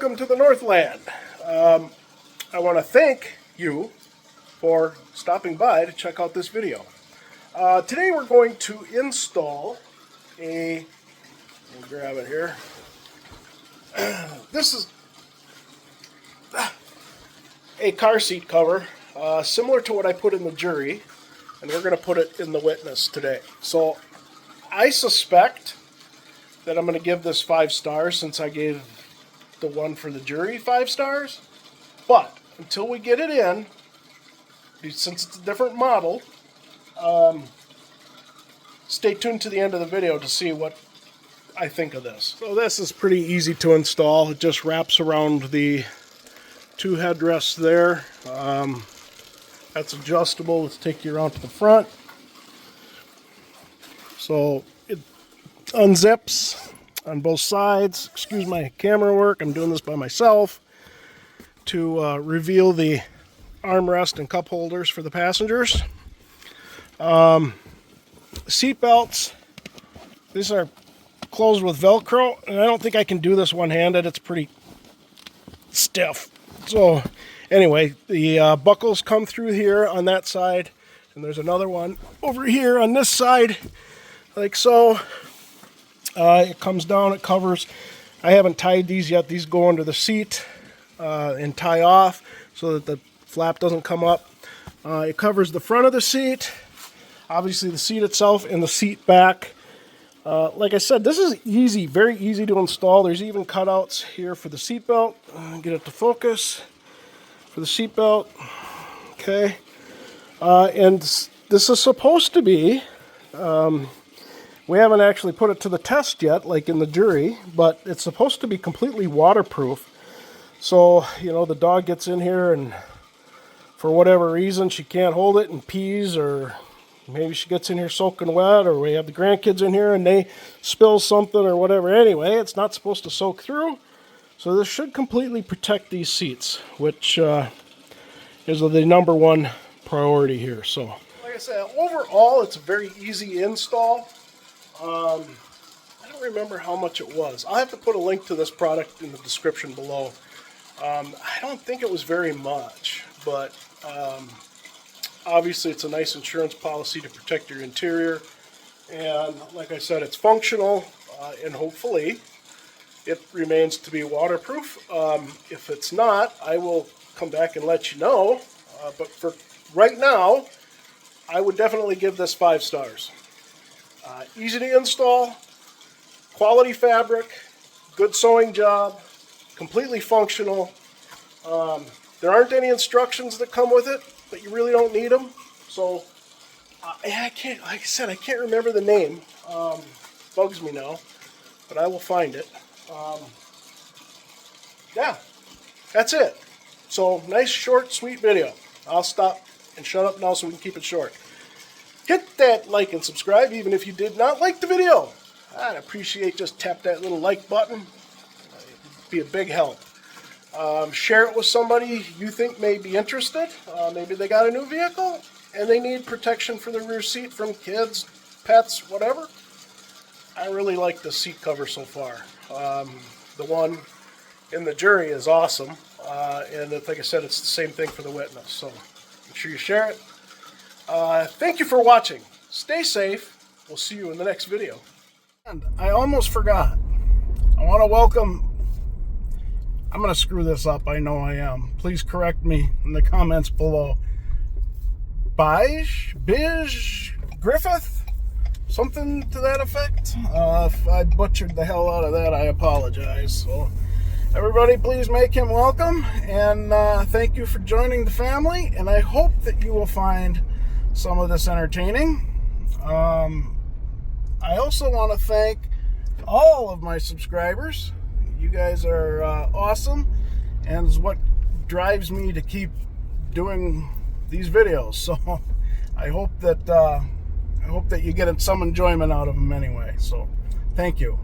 welcome to the Northland. I want to thank you for stopping by to check out this video. Today we're going to install a, let me grab it here. This is a car seat cover, similar to what I put in the Jury, and we're going to put it in the Witness today. So I suspect that I'm going to give this 5 stars since I gave the one for the Jury 5 stars. But until we get it in, since it's a different model, stay tuned to the end of the video to see what I think of this. So this is pretty easy to install. It just wraps around the 2 headrests there. That's adjustable. Let's take you around to the front. So it unzips on both sides. Excuse my camera work. I'm doing this by myself to reveal the armrest and cup holders for the passengers. Seat belts. These are closed with Velcro, and I don't think I can do this one-handed. It's pretty stiff. So anyway, the buckles come through here on that side, and there's another one over here on this side, like so. It comes down, it covers. I haven't tied these yet. These go under the seat and tie off so that the flap doesn't come up. It covers the front of the seat, obviously the seat itself and the seat back. Like I said, this is easy, very easy to install. There's even cutouts here for the seat belt. Get it to focus for the seat belt. Okay. And this is supposed to be, we haven't actually put it to the test yet, like in the Jury, but it's supposed to be completely waterproof. So, you know, the dog gets in here and for whatever reason she can't hold it and pees, or maybe she gets in here soaking wet, or we have the grandkids in here and they spill something or whatever. Anyway, it's not supposed to soak through. So this should completely protect these seats, which is the number one priority here. So, like I said, overall it's a very easy install. I don't remember how much it was. I'll have to put a link to this product in the description below. I don't think it was very much, but obviously it's a nice insurance policy to protect your interior. And like I said, it's functional, and hopefully it remains to be waterproof. If it's not, I will come back and let you know. But for right now, I would definitely give this 5 stars. Easy to install, quality fabric, good sewing job, completely functional. There aren't any instructions that come with it, but you really don't need them. So I can't, like I said, I can't remember the name. Bugs me now, but I will find it. Yeah, that's it. So nice, short, sweet video. I'll stop and shut up now so we can keep it short. Hit that like and subscribe even if you did not like the video. I'd appreciate just tap that little like button. It'd be a big help. Share it with somebody you think may be interested. Maybe they got a new vehicle and they need protection for the rear seat from kids, pets, whatever. I really like the seat cover so far. The one in the Jury is awesome. And like I said, it's the same thing for the Witness. So make sure you share it. Thank you for watching. Stay safe. We'll see you in the next video. And I almost forgot. I want to welcome, I'm going to screw this up. I know I am. Please correct me in the comments below. Bij Griffith? Something to that effect? If I butchered the hell out of that, I apologize. So, everybody, please make him welcome. And thank you for joining the family. And I hope that you will find some of this entertaining. I also want to thank all of my subscribers. You guys are awesome, and is what drives me to keep doing these videos. So I hope that you get some enjoyment out of them anyway. So thank you.